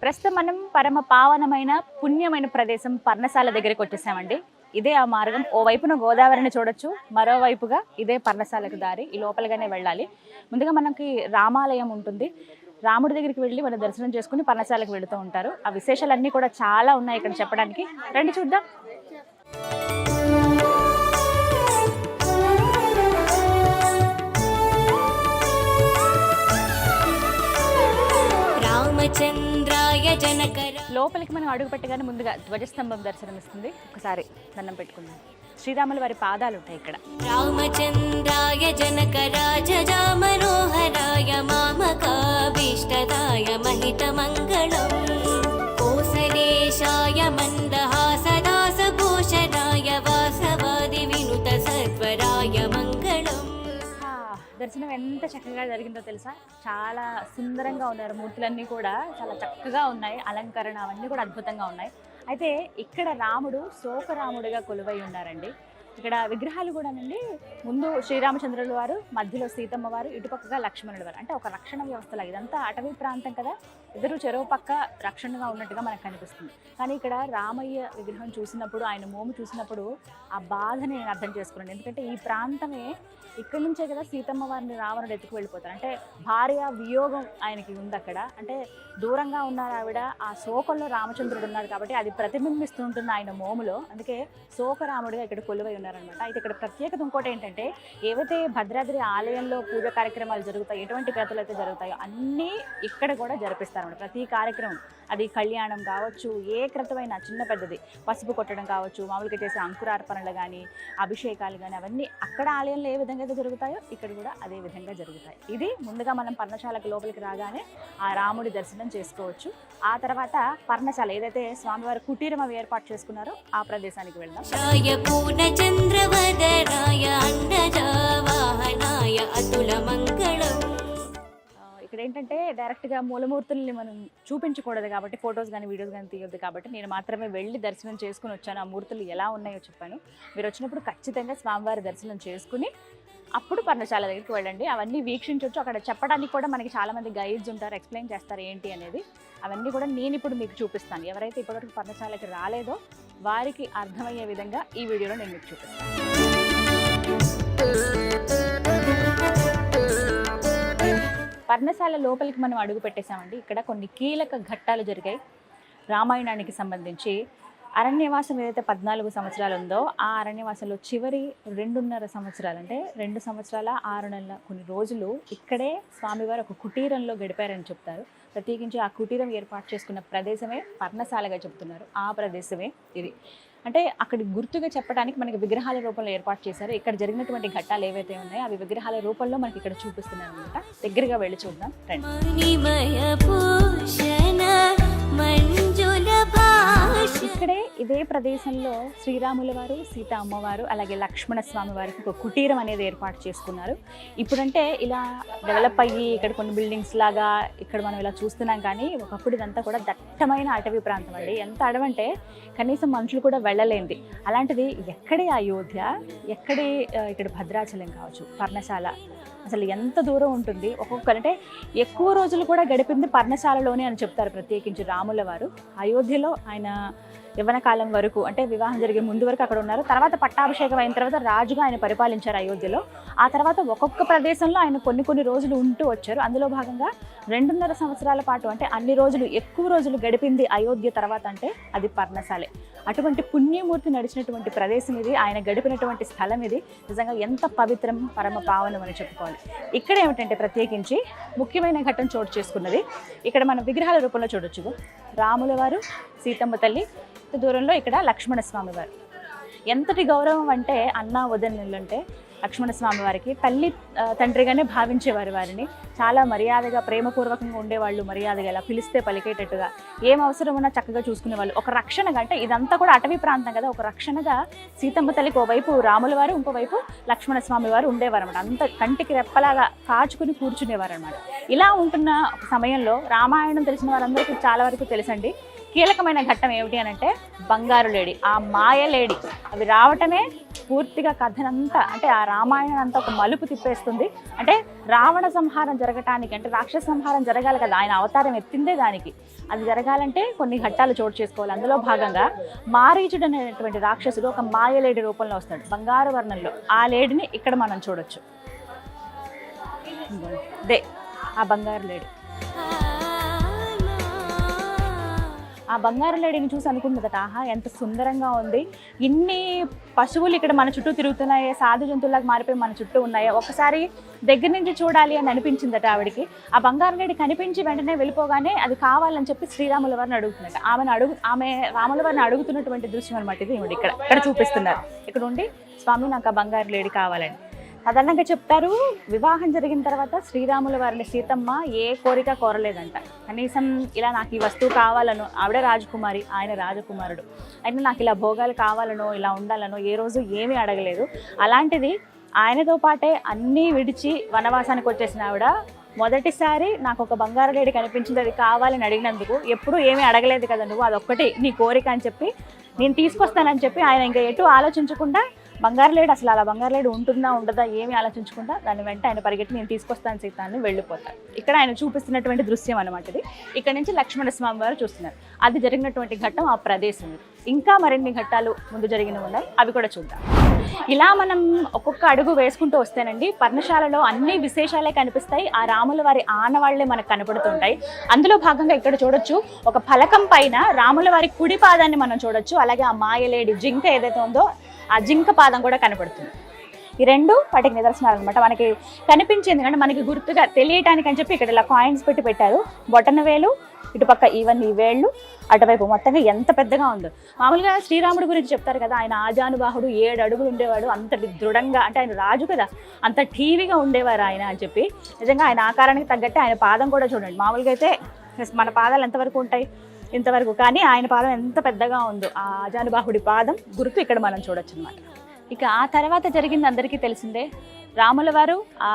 ప్రస్తుతం మనం పరమ పావనమైన పుణ్యమైన ప్రదేశం పర్ణశాల దగ్గరికి వచ్చేసామండి. ఇదే ఆ మార్గం. ఓ వైపున గోదావరిని చూడొచ్చు, మరోవైపుగా ఇదే పర్ణశాలకు దారి. ఈ లోపలగానే వెళ్ళాలి. ముందుగా మనకి రామాలయం ఉంటుంది. రాముడి దగ్గరికి వెళ్ళి మన దర్శనం చేసుకుని పర్ణశాలకు వెళుతూ ఉంటారు. ఆ విశేషాలన్నీ కూడా చాలా ఉన్నాయి ఇక్కడ చెప్పడానికి. రండి చూద్దాం. లోపలికి మనం అడుగు పెట్టగానే ముందుగా ధ్వజస్తంభం దర్శనమిస్తుంది. ఒకసారి దండం పెట్టుకుందాం. శ్రీరాముల వారి పాదాలు ఉంటాయి ఇక్కడ. రామచంద్రాయ జనక రాజా మనోహరాయ మామకాభీష్టదాయ మహిత మంగళం కోసలేశాయ మందహాసదాస భూషణాయ వాసవాది వినుత సత్వరాయ మంగళం. దర్శనం ఎంత చక్కగా జరిగిందో తెలుసా? చాలా సుందరంగా ఉన్నారు. మూర్తులన్నీ కూడా చాలా చక్కగా ఉన్నాయి. అలంకరణ అవన్నీ కూడా అద్భుతంగా ఉన్నాయి. అయితే ఇక్కడ రాముడు శోకరాముడిగా కొలువై ఉన్నారండి. ఇక్కడ విగ్రహాలు కూడానండి. ముందు శ్రీరామచంద్రుల వారు, మధ్యలో సీతమ్మ వారు, ఇటుపక్కగా లక్ష్మణుల వారు. అంటే ఒక రక్షణ వ్యవస్థలా. ఇదంతా అటవీ ప్రాంతం కదా, ఇద్దరు చెరువు పక్క రక్షణగా ఉన్నట్టుగా మనకు కనిపిస్తుంది. కానీ ఇక్కడ రామయ్య విగ్రహం చూసినప్పుడు, ఆయన మోము చూసినప్పుడు ఆ బాధని నేను అర్థం చేసుకున్నాను. ఎందుకంటే ఈ ప్రాంతమే ఇక్కడి నుంచే కదా సీతమ్మ వారిని రావణుడు ఎత్తుకు వెళ్ళిపోతారు. అంటే భార్య వియోగం ఆయనకి ఉంది అక్కడ. అంటే దూరంగా ఉన్నారు ఆవిడ. ఆ శోకంలో రామచంద్రుడు ఉన్నాడు కాబట్టి అది ప్రతిబింబిస్తుంటుంది ఆయన మోములో. అందుకే శోకరాముడిగా ఇక్కడ కొలువై ఉన్నారనమాట. అయితే ఇక్కడ ప్రత్యేకత ఇంకోటి ఏంటంటే, ఏవైతే భద్రాద్రి ఆలయంలో పూజ కార్యక్రమాలు జరుగుతాయి, ఎటువంటి క్రతులు అయితే జరుగుతాయో అన్నీ ఇక్కడ కూడా జరిపిస్తారన్నమాట. ప్రతి కార్యక్రమం, అది కళ్యాణం కావచ్చు, ఏ క్రతువైనా చిన్న పెద్దది, పసుపు కొట్టడం కావచ్చు, మామూలుగా చేసే అంకురార్పణలు కానీ, అభిషేకాలు కానీ, అవన్నీ అక్కడ ఆలయంలో ఏ విధంగా అయితే జరుగుతాయో ఇక్కడ కూడా అదే విధంగా జరుగుతాయి. ఇది ముందుగా మనం పర్ణశాలకు లోపలికి రాగానే ఆ రాముడి దర్శనం చేసుకోవచ్చు. ఆ తర్వాత పర్ణశాల ఏదైతే స్వామివారి కుటీరం అవి ఏర్పాటు చేసుకున్నారో ఆ ప్రదేశానికి వెళ్దాం. ఇక్కడ ఏంటంటే డైరెక్ట్గా మూలమూర్తుల్ని మనం చూపించకూడదు కాబట్టి, ఫొటోస్ కానీ వీడియోస్ కానీ తీయొద్దు కాబట్టి నేను మాత్రమే వెళ్ళి దర్శనం చేసుకుని వచ్చాను. ఆ మూర్తులు ఎలా ఉన్నాయో చెప్పాను. మీరు వచ్చినప్పుడు ఖచ్చితంగా స్వామివారి దర్శనం చేసుకుని అప్పుడు పర్ణశాల దగ్గరికి వెళ్ళండి. అవన్నీ వీక్షించవచ్చు. అక్కడ చెప్పడానికి కూడా మనకి చాలామంది గైడ్స్ ఉంటారు, ఎక్స్ప్లెయిన్ చేస్తారు ఏంటి అనేది. అవన్నీ కూడా నేను ఇప్పుడు మీకు చూపిస్తాను. ఎవరైతే ఇప్పటివరకు పర్ణశాలకి రాలేదో వారికి అర్థమయ్యే విధంగా ఈ వీడియోలో నేను మీకు చూపిస్తాను. పర్ణశాల లోపలికి మనం అడుగు పెట్టేశామండి. ఇక్కడ కొన్ని కీలక ఘట్టాలు జరిగాయి రామాయణానికి సంబంధించి. అరణ్యవాసం ఏదైతే 14 సంవత్సరాలు ఉందో ఆ అరణ్యవాసంలో చివరి 2.5 సంవత్సరాలు, అంటే 2 సంవత్సరాల 6 నెలల కొన్ని రోజులు ఇక్కడే స్వామివారు ఒక కుటీరంలో గడిపారని చెప్తారు. ప్రత్యేకించి ఆ కుటీరం ఏర్పాటు చేసుకున్న ప్రదేశమే పర్ణశాలగా చెప్తున్నారు. ఆ ప్రదేశమే ఇది. అంటే అక్కడి గుర్తుగా చెప్పడానికి మనకి విగ్రహాల రూపంలో ఏర్పాటు చేశారు. ఇక్కడ జరిగినటువంటి ఘట్టాలు ఏవైతే ఉన్నాయో అవి విగ్రహాల రూపంలో మనకి ఇక్కడ చూపిస్తున్నారు అనమాట. దగ్గరగా వెళ్ళి చూద్దాం రండి. ఇక్కడే ఇదే ప్రదేశంలో శ్రీరాముల వారు, సీత అమ్మవారు, అలాగే లక్ష్మణ స్వామి వారికి ఒక కుటీరం అనేది ఏర్పాటు చేసుకున్నారు. ఇప్పుడంటే ఇలా డెవలప్ అయ్యి ఇక్కడ కొన్ని బిల్డింగ్స్ లాగా ఇక్కడ మనం ఇలా చూస్తున్నాం. కానీ ఒకప్పుడు ఇదంతా కూడా దట్టమైన అటవీ ప్రాంతం అండి. ఎంత అడవంటే కనీసం మనుషులు కూడా వెళ్ళలేంది. అలాంటిది ఎక్కడే అయోధ్య, ఎక్కడే ఇక్కడ భద్రాచలం కావచ్చు, పర్ణశాల, అసలు ఎంత దూరం ఉంటుంది. ఒక్కొక్కరంటే ఎక్కువ రోజులు కూడా గడిపింది పర్ణశాలలోనే అని చెప్తారు. ప్రత్యేకించి రాముల వారు అయోధ్యలో ఆయన యవ్వన కాలం వరకు, అంటే వివాహం జరిగే ముందు వరకు అక్కడ ఉన్నారు. తర్వాత పట్టాభిషేకం అయిన తర్వాత రాజుగా ఆయన పరిపాలించారు అయోధ్యలో. ఆ తర్వాత ఒక్కొక్క ప్రదేశంలో ఆయన కొన్ని రోజులు ఉంటూ వచ్చారు. అందులో భాగంగా 2.5 సంవత్సరాల పాటు, అంటే అన్ని రోజులు ఎక్కువ రోజులు గడిపింది అయోధ్య తర్వాత అంటే అది పర్ణశాలే. అటువంటి పుణ్యమూర్తి నడిచినటువంటి ప్రదేశం ఇది, ఆయన గడిపినటువంటి స్థలం ఇది. నిజంగా ఎంత పవిత్రం, పరమ పావనం అని చెప్పుకోవాలి. ఇక్కడ ఏమిటంటే ప్రత్యేకించి ముఖ్యమైన ఘట్టం చోటు చేసుకున్నది. ఇక్కడ మనం విగ్రహాల రూపంలో చూడొచ్చు. రాముల వారు, సీతమ్మ తల్లి, దూరంలో ఇక్కడ లక్ష్మణ స్వామి వారు. ఎంతటి గౌరవం అంటే అన్నా వదనలంటే లక్ష్మణస్వామి వారికి తల్లి తండ్రిగానే భావించేవారు. వారిని చాలా మర్యాదగా ప్రేమపూర్వకంగా ఉండేవాళ్ళు. మర్యాదగా ఇలా పిలిస్తే పలికేటట్టుగా, ఏం అవసరం ఉన్నా చక్కగా చూసుకునేవాళ్ళు. ఒక రక్షణగా, అంటే ఇదంతా కూడా అటవీ ప్రాంతం కదా, ఒక రక్షణగా సీతమ్మ తల్లికి ఓవైపు రాముల వారు, ఇంకోవైపు లక్ష్మణస్వామి వారు ఉండేవారు అనమాట. అంత కంటికి రెప్పలాగా కాచుకుని కూర్చునేవారు అనమాట. ఇలా ఉంటున్న ఒక సమయంలో రామాయణం తెలిసిన వారందరికీ చాలా వరకు తెలుసండి, కీలకమైన ఘట్టం ఏమిటి అని అంటే బంగారు లేడి, ఆ మాయ లేడి. అవి రావటమే పూర్తిగా కథనంతా, అంటే ఆ రామాయణం అంతా ఒక మలుపు తిప్పేస్తుంది. అంటే రావణ సంహారం జరగటానికి, అంటే రాక్షస సంహారం జరగాలి కదా, ఆయన అవతారం ఎత్తిందే దానికి. అది జరగాలంటే కొన్ని ఘట్టాలు చోటు చేసుకోవాలి. అందులో భాగంగా మారీచుడు అనేటువంటి రాక్షసుడు ఒక మాయ లేడి రూపంలో వస్తాడు, బంగారు వర్ణంలో. ఆ లేడిని ఇక్కడ మనం చూడొచ్చు. దే ఆ బంగారు లేడి. ఆ బంగారు లేడిని చూసి అనుకుంటుందట, ఆహా ఎంత సుందరంగా ఉంది, ఇన్ని పశువులు ఇక్కడ మన చుట్టూ తిరుగుతున్నాయే, సాధు జంతువులకు మారిపోయి మన చుట్టూ ఉన్నాయో, ఒకసారి దగ్గర నుంచి చూడాలి అని అనిపించిందట ఆవిడికి. ఆ బంగారు లేడి కనిపించి వెంటనే వెళ్ళిపోగానే అది కావాలని చెప్పి శ్రీరాముల వారిని అడుగుతున్నట్టు. ఆమె రాముల వారిని అడుగుతున్నటువంటి దృశ్యం అనమాట ఇది. ఇక్కడ చూపిస్తున్నారు. ఇక్కడ ఉండి, స్వామి నాకు ఆ బంగారు లేడి కావాలని. సాధారణంగా చెప్తారు, వివాహం జరిగిన తర్వాత శ్రీరాముల వారిని సీతమ్మ ఏ కోరిక కోరలేదంట. కనీసం ఇలా నాకు ఈ వస్తువు కావాలనో, ఆవిడ రాజకుమారి, ఆయన రాజకుమారుడు, అయినా నాకు ఇలా భోగాలు కావాలనో, ఇలా ఉండాలనో ఏ రోజు ఏమీ అడగలేదు. అలాంటిది ఆయనతో పాటే అన్నీ విడిచి వనవాసానికి వచ్చేసిన ఆవిడ మొదటిసారి నాకు ఒక బంగారు లేడి కనిపించింది, అది కావాలని అడిగినందుకు ఎప్పుడూ ఏమీ అడగలేదు కదా నువ్వు, అదొక్కటి నీ కోరిక అని చెప్పి నేను తీసుకొస్తానని చెప్పి ఆయన ఇంకా ఎటు ఆలోచించకుండా, బంగారు లేడు అసలు అలా బంగారు లేడు ఉంటుందా ఉండదా ఏమీ ఆలోచించకుండా దాని వెంట ఆయన పరిగెట్టి నేను తీసుకొస్తాను సీత అని వెళ్ళిపోతారు. ఇక్కడ ఆయన చూపిస్తున్నటువంటి దృశ్యం అనమాట ఇది. ఇక్కడ నుంచి లక్ష్మణస్వామి వారు చూస్తున్నారు. అది జరిగినటువంటి ఘట్టం ఆ ప్రదేశం. ఇంకా మరిన్ని ఘట్టాలు ముందు జరిగినవి ఉన్నాయి, అవి కూడా చూద్దాం. ఇలా మనం ఒక్కొక్క అడుగు వేసుకుంటూ వస్తేనండి పర్ణశాలలో అన్ని విశేషాలే కనిపిస్తాయి. ఆ రాముల వారి ఆనవాళ్లే మనకు కనపడుతుంటాయి. అందులో భాగంగా ఇక్కడ చూడొచ్చు, ఒక ఫలకం పైన రాముల వారి కుడి పాదాన్ని మనం చూడొచ్చు. అలాగే ఆ మాయలేడి జింక ఏదైతే ఉందో ఆ జింక పాదం కూడా కనపడుతుంది. ఈ రెండు వాటికి నిదర్శనాలు అనమాట. మనకి కనిపించింది అంటే మనకి గుర్తుగా తెలియటానికి అని చెప్పి ఇక్కడ ఇలా కాయిన్స్ పెట్టారు. బొటన వేలు ఇటుపక్క ఇవన్నీ వేళ్ళు, అటువైపు మొత్తంగా ఎంత పెద్దగా ఉందో. మామూలుగా శ్రీరాముడి గురించి చెప్తారు కదా, ఆయన ఆజానుబాహుడు, 7 అడుగులు ఉండేవాడు, అంతటి దృఢంగా, అంటే ఆయన రాజు కదా, అంత ఠీవిగా ఉండేవారు ఆయన అని చెప్పి. నిజంగా ఆయన ఆకారానికి తగ్గట్టే ఆయన పాదం కూడా చూడండి. మామూలుగా అయితే మన పాదాలు ఎంతవరకు ఉంటాయి, ఇంతవరకు, కానీ ఆయన పాదం ఎంత పెద్దగా ఉందో, ఆ ఆజానుబాహుడి పాదం గుర్తు ఇక్కడ మనం చూడొచ్చు అనమాట. ఇక ఆ తర్వాత జరిగింది అందరికీ తెలిసిందే. రాముల వారు ఆ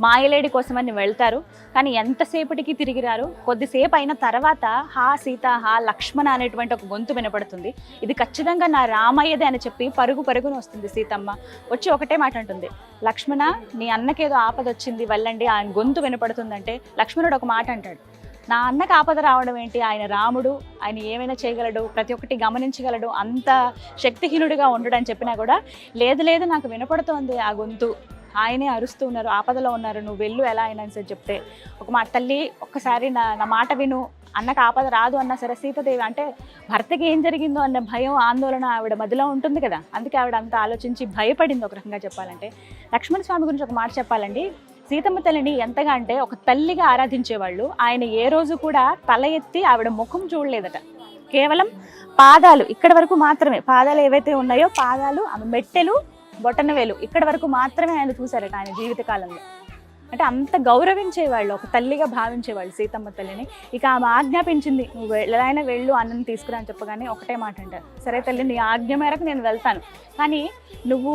మాయలేడి కోసమని వెళ్తారు, కానీ ఎంతసేపటికి తిరిగి రారు. కొద్దిసేపు అయిన తర్వాత హా సీత, హా లక్ష్మణ అనేటువంటి ఒక గొంతు వినపడుతుంది. ఇది ఖచ్చితంగా నా రామయ్యదే అని చెప్పి పరుగున వస్తుంది సీతమ్మ. వచ్చి ఒకటే మాట అంటుంది, లక్ష్మణ నీ అన్నకేదో ఆపద వచ్చింది వెళ్ళండి. ఆయన గొంతు వినపడుతుందంటే లక్ష్మణుడు ఒక మాట అంటాడు, నా అన్నకు ఆపద రావడం ఏంటి, ఆయన రాముడు, ఆయన ఏమైనా చేయగలడు, ప్రతి ఒక్కటి గమనించగలడు, అంత శక్తిహీనుడిగా ఉండడు అని చెప్పినా కూడా లేదు నాకు వినపడుతోంది ఆ గొంతు, ఆయనే అరుస్తూ ఉన్నారు, ఆపదలో ఉన్నారు, నువ్వు వెళ్ళు ఎలా అయినా సరే చెప్తే. ఒక మాట తల్లి ఒక్కసారి నా మాట విను, అన్నకు ఆపద రాదు అన్నా సరే సీతాదేవి అంటే భర్తకి ఏం జరిగిందో అన్న భయం ఆందోళన ఆవిడ మధ్యలో ఉంటుంది కదా, అందుకే ఆవిడ అంతా ఆలోచించి భయపడింది. ఒక రకంగా చెప్పాలంటే లక్ష్మణ స్వామి గురించి ఒక మాట చెప్పాలండి, సీతమ్మ తల్లిని ఎంతగా అంటే ఒక తల్లిగా ఆరాధించేవాళ్ళు. ఆయన ఏ రోజు కూడా తల ఎత్తి ఆవిడ ముఖం చూడలేదట. కేవలం పాదాలు ఇక్కడ వరకు మాత్రమే, పాదాలు ఏవైతే ఉన్నాయో పాదాలు, ఆమె మెట్టెలు, బొటనవేలు ఇక్కడ వరకు మాత్రమే ఆయన చూశారట ఆయన జీవితకాలంలో. అంటే అంత గౌరవించేవాళ్ళు, ఒక తల్లిగా భావించేవాళ్ళు సీతమ్మ తల్లిని. ఇక ఆమె ఆజ్ఞాపించింది, నువ్వు ఎలా అయినా వెళ్ళు అన్నం తీసుకురా అని చెప్పగానే ఒకటే మాట అంటారు, సరే తల్లి నీ ఆజ్ఞ మేరకు నేను వెళ్తాను, కానీ నువ్వు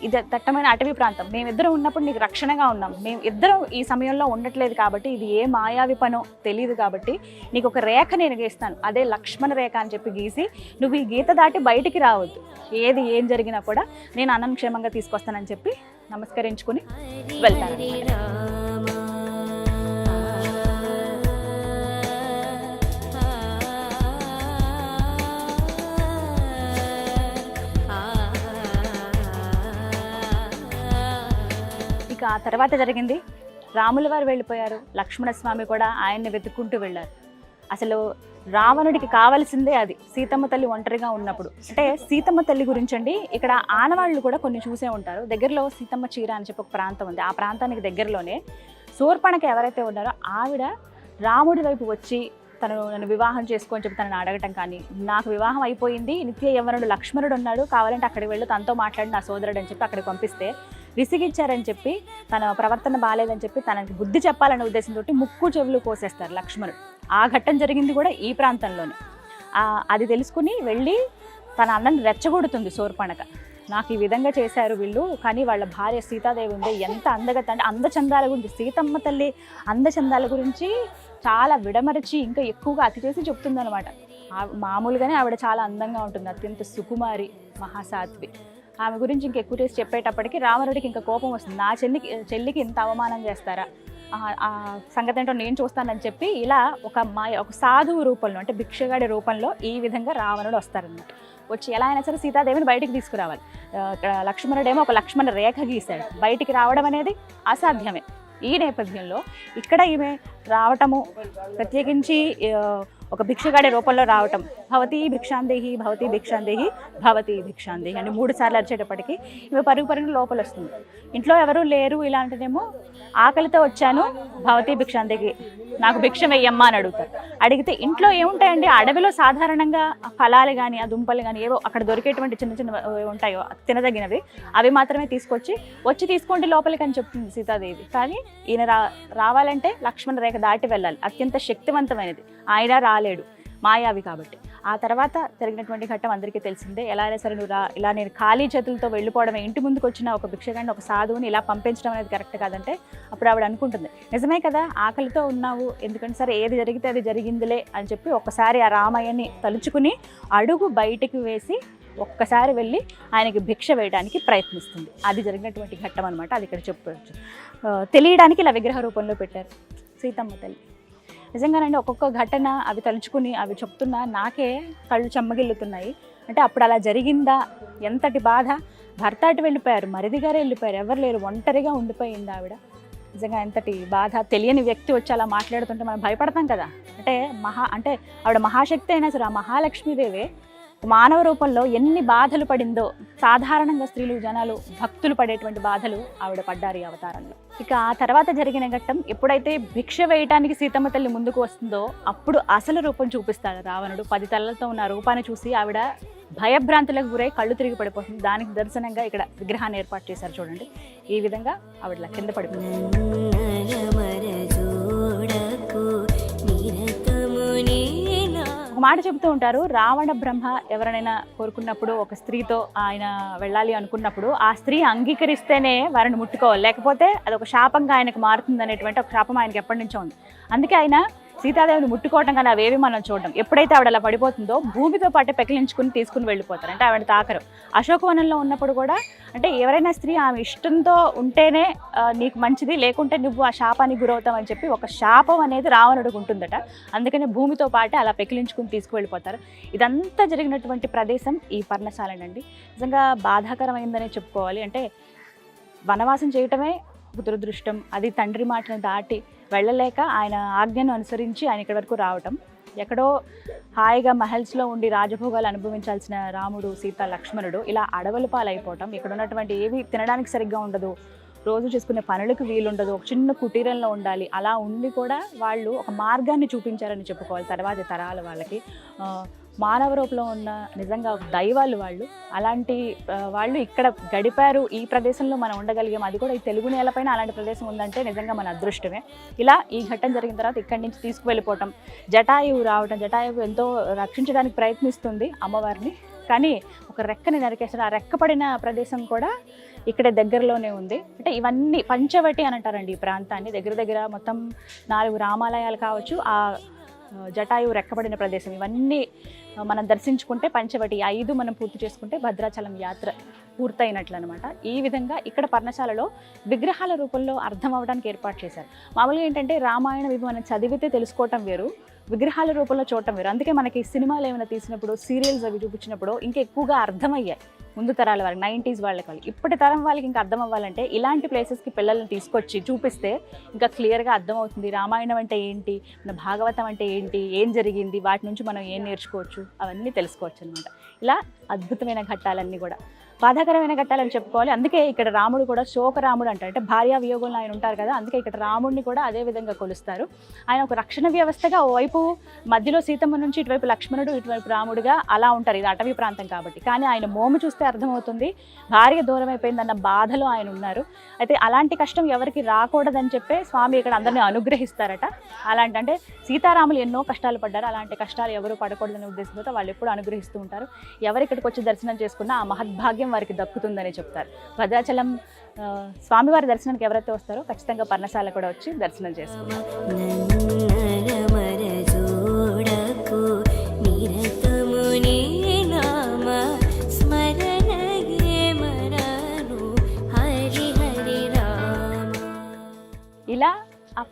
ఇది దట్టమైన అటవీ ప్రాంతం, మేమిద్దరం ఉన్నప్పుడు నీకు రక్షణగా ఉన్నాం, మేము ఇద్దరం ఈ సమయంలో ఉండట్లేదు కాబట్టి, ఇది ఏ మాయావి పనో తెలియదు కాబట్టి నీకు ఒక రేఖ నేను గీస్తాను, అదే లక్ష్మణ రేఖ అని చెప్పి గీసి నువ్వు ఈ గీత దాటి బయటికి రావద్దు, ఏం జరిగినా కూడా నేను అన్నం క్షేమంగా తీసుకొస్తానని చెప్పి నమస్కరించుకుని వెళ్తాను. ఆ తర్వాత జరిగింది, రాముల వారు వెళ్ళిపోయారు, లక్ష్మణస్వామి కూడా ఆయన్ని వెతుక్కుంటూ వెళ్ళారు. అసలు రావణుడికి కావాల్సిందే అది, సీతమ్మ తల్లి ఒంటరిగా ఉన్నప్పుడు. అంటే సీతమ్మ తల్లి గురించి అండి ఇక్కడ ఆనవాళ్ళు కూడా కొన్ని చూసే ఉంటారు. దగ్గరలో సీతమ్మ చీర అని చెప్పి ఒక ప్రాంతం ఉంది, ఆ ప్రాంతానికి దగ్గరలోనే శూర్పణఖ ఎవరైతే ఉన్నారో ఆవిడ రాముడి వైపు వచ్చి నన్ను వివాహం చేసుకొని చెప్పి తనని అడగటం కానీ, నాకు వివాహం అయిపోయింది, నిత్య యవ్వనుడు లక్ష్మణుడు ఉన్నాడు, కావాలంటే అక్కడికి వెళ్ళి తనతో మాట్లాడి నా సోదరుడు అని చెప్పి అక్కడికి పంపిస్తే విసిగిచ్చారని చెప్పి, తన ప్రవర్తన బాగాలేదని చెప్పి తనకి బుద్ధి చెప్పాలనే ఉద్దేశంతో ముక్కు చెవులు కోసేస్తారు లక్ష్మణుడు. ఆ ఘట్టం జరిగింది కూడా ఈ ప్రాంతంలోనే. అది తెలుసుకుని వెళ్ళి తన అన్నని రెచ్చగొడుతుంది శూర్పణఖ, నాకు ఈ విధంగా చేశారు వీళ్ళు, కానీ వాళ్ళ భార్య సీతాదేవి ఉంది ఎంత అందగత అంటే అందచందాల గురించి, సీతమ్మ తల్లి అందచందాల గురించి చాలా విడమరచి ఇంకా ఎక్కువగా అతి చేసి చెప్తుందనమాట. మామూలుగానే ఆవిడ చాలా అందంగా ఉంటుంది, అత్యంత సుకుమారి, మహాసాధ్వి. ఆమె గురించి ఇంకెక్కువ చేసి చెప్పేటప్పటికి రావణుడికి ఇంకా కోపం వస్తుంది. నా చెల్లికి ఇంత అవమానం చేస్తారా, ఆ సంగతి ఏంటో నేను చూస్తానని చెప్పి ఇలా ఒక సాధువు రూపంలో, అంటే భిక్షగాడి రూపంలో ఈ విధంగా రావణుడు వస్తారన్నమాట. వచ్చి ఎలా అయినా సరే సీతాదేవిని బయటికి తీసుకురావాలి. ఇక్కడ లక్ష్మణుడేమో ఒక లక్ష్మణ రేఖ గీశాడు, బయటికి రావడం అనేది అసాధ్యమే. ఈ నేపథ్యంలో ఇక్కడ ఈమె రావటము, ప్రత్యేకించి ఒక భిక్షగాడి రూపంలో రావటం, భవతీ భిక్షాందేహి భవతీ భిక్షాందేహి భవతీ భిక్షాందేహి అని 3 సార్లు అరిచేటప్పటికి ఈమె పరుగు లోపల వస్తుంది. ఇంట్లో ఎవరూ లేరు, ఇలాంటిదేమో ఆకలితో వచ్చాను, భవతీ భిక్షాందేహి నాకు భిక్ష వెయ్యమ్మా అని అడుగుతారు. అడిగితే ఇంట్లో ఏముంటాయండి, అడవిలో సాధారణంగా ఫలాలు కానీ ఆ దుంపలు కానీ ఏవో అక్కడ దొరికేటువంటి చిన్న చిన్న ఉంటాయో తినదగినవి, అవి మాత్రమే వచ్చి తీసుకోండి లోపలికి అని చెప్తుంది సీతాదేవి. కానీ ఈయన రావాలంటే లక్ష్మణ రేఖ దాటి వెళ్ళాలి, అత్యంత శక్తివంతమైనది. ఆయన రాలేడు, మాయావి కాబట్టి. ఆ తర్వాత జరిగినటువంటి ఘట్టం అందరికీ తెలిసిందే. ఎలా అయినా సరే నువ్వు ఇలా నేను ఖాళీ చేతులతో వెళ్ళిపోవడమే, ఇంటి ముందుకు వచ్చిన ఒక భిక్షగాడిని, ఒక సాధువుని ఇలా పంపించడం అనేది కరెక్ట్ కాదంటే అప్పుడు ఆవిడ అనుకుంటుంది, నిజమే కదా ఆకలితో ఉన్నావు, ఎందుకంటే సరే ఏది జరిగితే అది జరిగిందిలే అని చెప్పి ఒక్కసారి ఆ రామయ్యని తలుచుకుని అడుగు బయటికి వేసి ఒక్కసారి వెళ్ళి ఆయనకి భిక్ష వేయడానికి ప్రయత్నిస్తుంది. అది జరిగినటువంటి ఘట్టం అనమాట. అది ఇక్కడ చెప్పవచ్చు. తెలియడానికి ఇలా విగ్రహ రూపంలో పెట్టారు సీతమ్మ తల్లి. నిజంగానండి ఒక్కొక్క ఘటన అవి తలుచుకుని అవి చెప్తున్నా నాకే కళ్ళు చెమ్మగిల్లుతున్నాయి. అంటే అప్పుడు అలా జరిగిందా, ఎంతటి బాధ, భర్త అటు వెళ్ళిపోయారు, మరిది గారు వెళ్ళిపోయారు, ఎవరు లేరు, ఒంటరిగా ఉండిపోయింది ఆవిడ. నిజంగా ఎంతటి బాధ. తెలియని వ్యక్తి వచ్చి అలా మాట్లాడుతుంటే మనం భయపడతాం కదా. అంటే ఆవిడ మహాశక్తి అయినా సరే ఆ మహాలక్ష్మీదేవే మానవ రూపంలో ఎన్ని బాధలు పడిందో, సాధారణంగా స్త్రీలు జనాలు భక్తులు పడేటువంటి బాధలు ఆవిడ పడ్డారు ఈ అవతారంలో. ఇక ఆ తర్వాత జరిగిన ఘట్టం, ఎప్పుడైతే భిక్ష వేయటానికి సీతమ్మ తల్లి ముందుకు వస్తుందో అప్పుడు అసలు రూపం చూపిస్తాడు రావణుడు. 10 తలలతో ఉన్న రూపాన్ని చూసి ఆవిడ భయభ్రాంతులకు గురై కళ్ళు తిరిగి పడిపోతుంది. దానికి దర్శనంగా ఇక్కడ విగ్రహాన్ని ఏర్పాటు చేశారు చూడండి. ఈ విధంగా ఆవిడ కింద పడిపోతుంది. ఒక మాట చెబుతూ ఉంటారు, రావణ బ్రహ్మ ఎవరైనా కోరుకున్నప్పుడు ఒక స్త్రీతో ఆయన వెళ్ళాలి అనుకున్నప్పుడు ఆ స్త్రీ అంగీకరిస్తేనే వారిని ముట్టుకోవాలి, లేకపోతే అది ఒక శాపంగా ఆయనకు మారుతుంది అనేటువంటి ఒక శాపం ఆయనకి ఎప్పటి నుంచో ఉంది. అందుకే ఆయన సీతాదేవిని ముట్టుకోవటం కానీ అవేవి మనం చూడడం. ఎప్పుడైతే ఆవిడ అలా పడిపోతుందో భూమితో పాటు పెకిలించుకుని తీసుకుని వెళ్ళిపోతారు, అంటే ఆవిడ తాకరు. అశోకవనంలో ఉన్నప్పుడు కూడా అంటే ఎవరైనా స్త్రీ ఆమె ఇష్టంతో ఉంటేనే నీకు మంచిది, లేకుంటే నువ్వు ఆ శాపానికి గురవుతావు అని చెప్పి ఒక శాపం అనేది రావణుడికి ఉంటుందట. అందుకనే భూమితో పాటు అలా పెకిలించుకుని తీసుకువెళ్ళిపోతారు. ఇదంతా జరిగినటువంటి ప్రదేశం ఈ పర్ణశాలనండి. నిజంగా బాధాకరమైందనే చెప్పుకోవాలి. అంటే వనవాసం చేయటమే దురదృష్టం, అది తండ్రి మాటను దాటి వెళ్ళలేక ఆయన ఆజ్ఞను అనుసరించి ఆయన ఇక్కడి వరకు రావటం. ఎక్కడో హాయిగా మహల్స్లో ఉండి రాజభోగాలు అనుభవించాల్సిన రాముడు, సీత, లక్ష్మణుడు ఇలా అడవుల పాలైపోవటం. ఇక్కడ ఉన్నటువంటి ఏవి తినడానికి సరిగ్గా ఉండదు, రోజు చేసుకునే పనులకు వీలుండదు, ఒక చిన్న కుటీరంలో ఉండాలి. అలా ఉండి కూడా వాళ్ళు ఒక మార్గాన్ని చూపించారని చెప్పుకోవాలి తర్వాతి తరాల వాళ్ళకి. మానవ రూపంలో ఉన్న నిజంగా దైవాలు వాళ్ళు. అలాంటి వాళ్ళు ఇక్కడ గడిపారు, ఈ ప్రదేశంలో మనం ఉండగలిగాం, అది కూడా ఈ తెలుగు నేలపైన అలాంటి ప్రదేశం ఉందంటే నిజంగా మన అదృష్టమే. ఇలా ఈ ఘట్టం జరిగిన తర్వాత ఇక్కడి నుంచి తీసుకువెళ్ళిపోవటం, జటాయువు రావటం. జటాయువు ఎంతో రక్షించడానికి ప్రయత్నిస్తుంది అమ్మవారిని, కానీ ఒక రెక్కని నరికేస్తారు. ఆ రెక్క పడిన ప్రదేశం కూడా ఇక్కడ దగ్గరలోనే ఉంది. అంటే ఇవన్నీ పంచవటి అని అంటారండి ఈ ప్రాంతాన్ని. దగ్గర మొత్తం 4 రామాలయాలు కావచ్చు, ఆ జటాయువు రెక్కబడిన ప్రదేశం, ఇవన్నీ మనం దర్శించుకుంటే పంచవటి 5 మనం పూర్తి చేసుకుంటే భద్రాచలం యాత్ర పూర్తయినట్లు అనమాట. ఈ విధంగా ఇక్కడ పర్ణశాలలో విగ్రహాల రూపంలో అర్థం అవ్వడానికి ఏర్పాటు చేశారు. మామూలుగా ఏంటంటే రామాయణం ఇవి మనం చదివితే తెలుసుకోవటం వేరు, విగ్రహాల రూపంలో చూడటం వేరు. అందుకే మనకి సినిమాలు ఏమైనా తీసినప్పుడు, సీరియల్స్ అవి చూపించినప్పుడు ఇంకా ఎక్కువగా అర్థమయ్యాయి ముందు తరాల వాళ్ళకి, 90s వాళ్ళకి. ఇప్పటి తరం వాళ్ళకి ఇంకా అర్థం అవ్వాలంటే ఇలాంటి ప్లేసెస్కి పిల్లల్ని తీసుకొచ్చి చూపిస్తే ఇంకా క్లియర్గా అర్థమవుతుంది. రామాయణం అంటే ఏంటి, మన భాగవతం అంటే ఏంటి, ఏం జరిగింది, వాటి నుంచి మనం ఏం నేర్చుకోవచ్చు, అవన్నీ తెలుసుకోవచ్చు అనమాట. ఇలా అద్భుతమైన ఘట్టాలన్నీ కూడా బాధాకరమైన ఘట్టాలని చెప్పుకోవాలి. అందుకే ఇక్కడ రాముడు కూడా శోకరాముడు అంటారు, అంటే భార్యా వియోగంలో ఆయన ఉంటారు కదా, అందుకే ఇక్కడ రాముడిని కూడా అదే విధంగా కొలుస్తారు. ఆయన ఒక రక్షణ వ్యవస్థగా ఓవైపు మధ్యలో సీతమ్మ నుంచి ఇటువైపు లక్ష్మణుడు, ఇటువైపు రాముడుగా అలా ఉంటారు. ఇది అటవీ ప్రాంతం కాబట్టి. కానీ ఆయన మోము చూస్తే అర్థమవుతుంది భార్య దూరం అయిపోయిందన్న బాధలో ఆయన ఉన్నారు. అయితే అలాంటి కష్టం ఎవరికి రాకూడదని చెప్పే స్వామి ఇక్కడ అందరినీ అనుగ్రహిస్తారట. అలాంటి అంటే సీతారాములు ఎన్నో కష్టాలు పడ్డారు, అలాంటి కష్టాలు ఎవరు పడకూడదనే ఉద్దేశంతో వాళ్ళు ఎప్పుడు అనుగ్రహిస్తూ ఉంటారు. ఎవరు ఇక్కడికి వచ్చి దర్శనం చేసుకున్నా ఆ మహద్భాగ్యం వారికి దక్కుతుందని చెప్తారు. భద్రాచలం స్వామివారి దర్శనానికి ఎవరైతే వస్తారో ఖచ్చితంగా పర్ణశాల కూడా వచ్చి దర్శనం చేసుకుంటారు.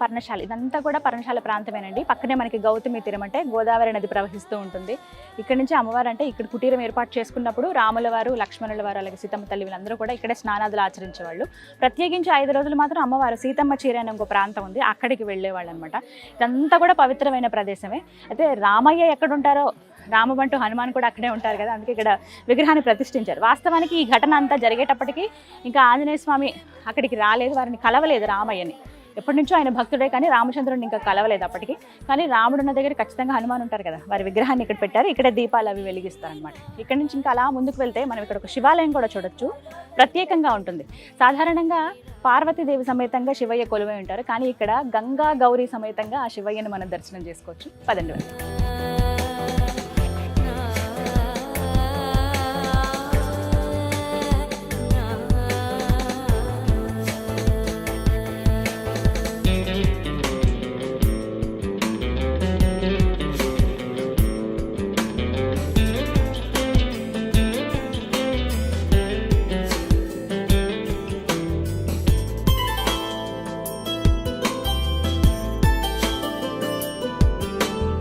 పర్ణశాల, ఇదంతా కూడా పర్ణశాల ప్రాంతమేనండి. పక్కనే మనకి గౌతమి తీరం అంటే గోదావరి నది ప్రవహిస్తూ ఉంటుంది. ఇక్కడ నుంచి అమ్మవారు అంటే ఇక్కడ కుటీరం ఏర్పాటు చేసుకున్నప్పుడు రాముల వారు, లక్ష్మణుల వారు, అలాగే సీతమ్మ తల్లి వీళ్ళందరూ కూడా ఇక్కడే స్నానాదులు ఆచరించేవాళ్ళు. ప్రత్యేకించి 5 రోజులు మాత్రం అమ్మవారు సీతమ్మ చీర అనే ఒక ప్రాంతం ఉంది, అక్కడికి వెళ్ళేవాళ్ళు అనమాట. ఇదంతా కూడా పవిత్రమైన ప్రదేశమే. అయితే రామయ్య ఎక్కడ ఉంటారో, రామబంటు హనుమాన్ కూడా అక్కడే ఉంటారు కదా, అందుకే ఇక్కడ విగ్రహాన్ని ప్రతిష్ఠించారు. వాస్తవానికి ఈ ఘటన అంతా జరిగేటప్పటికీ ఇంకా ఆంజనేయ స్వామి అక్కడికి రాలేదు, వారిని కలవలేదు రామయ్యని. ఎప్పటి నుంచో ఆయన భక్తుడే కానీ రామచంద్రుడిని ఇంకా కలవలేదు అప్పటికి. కానీ రాముడున్న దగ్గర ఖచ్చితంగా హనుమాన్ ఉంటారు కదా, వారి విగ్రహాన్ని ఇక్కడ పెట్టారు. ఇక్కడ దీపాలు అవి వెలిగిస్తారనమాట. ఇక్కడ నుంచి ఇంకా అలా ముందుకు వెళ్తే మనం ఇక్కడ ఒక శివాలయం కూడా చూడొచ్చు, ప్రత్యేకంగా ఉంటుంది. సాధారణంగా పార్వతీదేవి సమేతంగా శివయ్య కొలువై ఉంటారు, కానీ ఇక్కడ గంగా గౌరీ సమేతంగా ఆ శివయ్యను మనం దర్శనం చేసుకోవచ్చు. పదండి.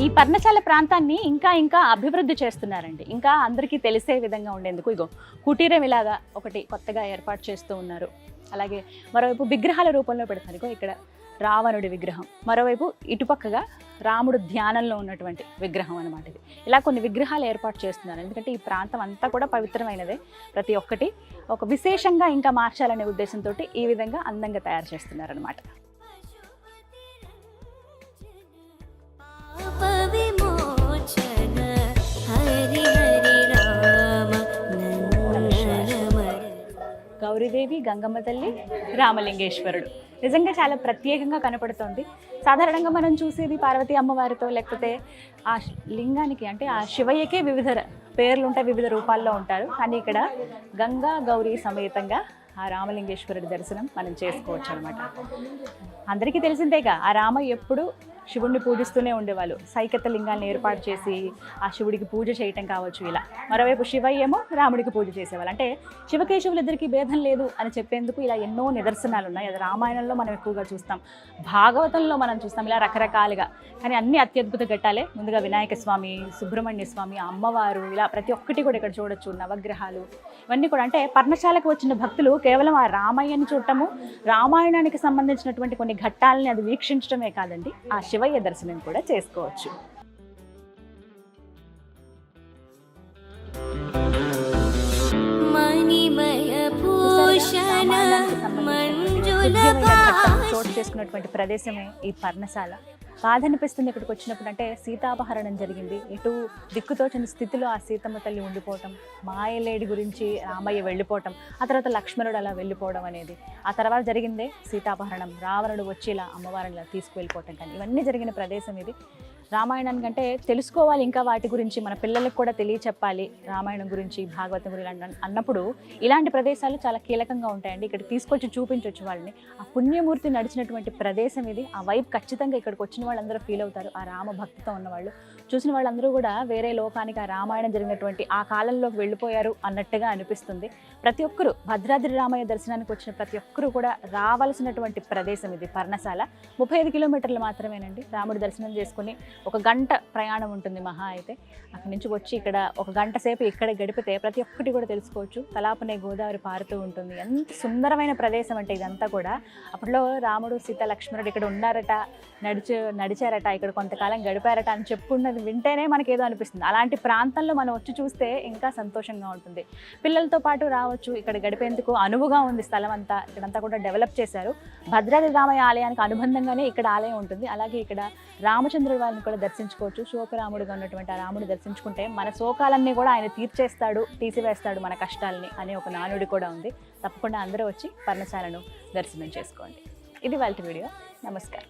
ఈ పర్ణశాల ప్రాంతాన్ని ఇంకా అభివృద్ధి చేస్తున్నారండి. ఇంకా అందరికీ తెలిసే విధంగా ఉండేందుకు ఇగో కుటీరం ఇలాగా ఒకటి కొత్తగా ఏర్పాటు చేస్తూ ఉన్నారు. అలాగే మరోవైపు విగ్రహాల రూపంలో పెడతారు. ఇగో ఇక్కడ రావణుడి విగ్రహం, మరోవైపు ఇటుపక్కగా రాముడు ధ్యానంలో ఉన్నటువంటి విగ్రహం అనమాట. ఇది ఇలా కొన్ని విగ్రహాలు ఏర్పాటు చేస్తున్నారు. ఎందుకంటే ఈ ప్రాంతం అంతా కూడా పవిత్రమైనదే. ప్రతి ఒక్కటి ఒక విశేషంగా ఇంకా మార్చాలనే ఉద్దేశంతో ఈ విధంగా అందంగా తయారు చేస్తున్నారు అనమాట. గౌరీదేవి, గంగమ్మ తల్లి, రామలింగేశ్వరుడు నిజంగా చాలా ప్రత్యేకంగా కనపడుతోంది. సాధారణంగా మనం చూసేది పార్వతీ అమ్మవారితో, లేకపోతే ఆ లింగానికి అంటే ఆ శివయ్యకే వివిధ పేర్లు ఉంటాయి, వివిధ రూపాల్లో ఉంటారు. కానీ ఇక్కడ గంగా గౌరీ సమేతంగా ఆ రామలింగేశ్వరుడి దర్శనం మనం చేసుకోవచ్చు అనమాట. అందరికీ తెలిసిందేగా ఆ రామయ్య ఎప్పుడు శివుడిని పూజిస్తూనే ఉండేవాళ్ళు. సైకత లింగాలను ఏర్పాటు చేసి ఆ శివుడికి పూజ చేయటం కావచ్చు. ఇలా మరోవైపు శివయ్యేమో రాముడికి పూజ చేసేవాళ్ళు. అంటే శివకేశవులిద్దరికీ భేదం లేదు అని చెప్పేందుకు ఇలా ఎన్నో నిదర్శనాలు ఉన్నాయి. అది రామాయణంలో మనం ఎక్కువగా చూస్తాం, భాగవతంలో మనం చూస్తాం, ఇలా రకరకాలుగా. కానీ అన్ని అత్యద్భుత ఘట్టాలే. ముందుగా వినాయక స్వామి, సుబ్రహ్మణ్య స్వామి, అమ్మవారు, ఇలా ప్రతి ఒక్కటి కూడా ఇక్కడ చూడొచ్చు. నవగ్రహాలు ఇవన్నీ కూడా అంటే పర్ణశాలకు వచ్చిన భక్తులు కేవలం ఆ రామయ్యని చూడటము, రామాయణానికి సంబంధించినటువంటి కొన్ని ఘట్టాలని అది వీక్షించడమే కాదండి, ఆ శివయ్య దర్శనం కూడా చేసుకోవచ్చు. చోటు చేసుకున్నటువంటి ప్రదేశమే ఈ పర్ణశాల. బాధ అనిపిస్తుంది ఇక్కడికి వచ్చినప్పుడు. అంటే సీతాపహరణం జరిగింది, ఎటు దిక్కుతోచని స్థితిలో ఆ సీతమ్మ తల్లి ఉండిపోవటం, మాయలేడి గురించి రామయ్య వెళ్ళిపోవటం, ఆ తర్వాత లక్ష్మణుడు అలా వెళ్ళిపోవడం అనేది, ఆ తర్వాత జరిగిందే సీతాపహరణం, రావణుడు వచ్చి ఇలా అమ్మవారిని ఇలా తీసుకువెళ్ళిపోవటం. కానీ ఇవన్నీ జరిగిన ప్రదేశం ఇది. రామాయణానికి అంటే తెలుసుకోవాలి, ఇంకా వాటి గురించి మన పిల్లలకు కూడా తెలియచెప్పాలి. రామాయణం గురించి, భాగవతం గురించి అన్నప్పుడు ఇలాంటి ప్రదేశాలు చాలా కీలకంగా ఉంటాయండి. ఇక్కడ తీసుకొచ్చి చూపించవచ్చు వాళ్ళని. ఆ పుణ్యమూర్తి నడిచినటువంటి ప్రదేశం ఇది. ఆ వైపు ఖచ్చితంగా ఇక్కడికి వచ్చిన వాళ్ళందరూ ఫీల్ అవుతారు. ఆ రామ భక్తితో ఉన్నవాళ్ళు, చూసిన వాళ్ళందరూ కూడా వేరే లోకానికి, ఆ రామాయణం జరిగినటువంటి ఆ కాలంలోకి వెళ్ళిపోయారు అన్నట్టుగా అనిపిస్తుంది. ప్రతి ఒక్కరూ భద్రాద్రి రామయ్య దర్శనానికి వచ్చిన ప్రతి ఒక్కరూ కూడా రావాల్సినటువంటి ప్రదేశం ఇది పర్ణశాల. 35 కిలోమీటర్లు మాత్రమేనండి. రాముడి దర్శనం చేసుకుని 1 గంట ప్రయాణం ఉంటుంది మహా అయితే. అక్కడి నుంచి వచ్చి ఇక్కడ 1 గంట సేపు ఇక్కడ గడిపితే ప్రతి ఒక్కటి కూడా తెలుసుకోవచ్చు. తలాపనే గోదావరి పారుతూ ఉంటుంది. ఎంత సుందరమైన ప్రదేశం అంటే ఇదంతా కూడా. అప్పట్లో రాముడు, సీత, లక్ష్మణుడు ఇక్కడ ఉన్నారట, నడిచారట, ఇక్కడ కొంతకాలం గడిపారట అని చెప్పుకున్నది వింటేనే మనకేదో అనిపిస్తుంది. అలాంటి ప్రాంతంలో మనం వచ్చి చూస్తే ఇంకా సంతోషంగా ఉంటుంది. పిల్లలతో పాటు రావచ్చు, ఇక్కడ గడిపేందుకు అనువుగా ఉంది స్థలం అంతా. ఇక్కడంతా కూడా డెవలప్ చేశారు. భద్రాద్రి రామయ్య ఆలయానికి అనుబంధంగానే ఇక్కడ ఆలయం ఉంటుంది. అలాగే ఇక్కడ రామచంద్రుడి వారిని కూడా దర్శించుకోవచ్చు. శోకరాముడుగా ఉన్నటువంటి ఆ రాముడు దర్శించుకుంటే మన శోకాలన్నీ కూడా ఆయన తీసివేస్తాడు మన కష్టాలని అనే ఒక నానుడి కూడా ఉంది. తప్పకుండా అందరూ వచ్చి పర్ణశాలను దర్శనం చేసుకోండి. ఇది వాళ్ళ వీడియో. నమస్కారం.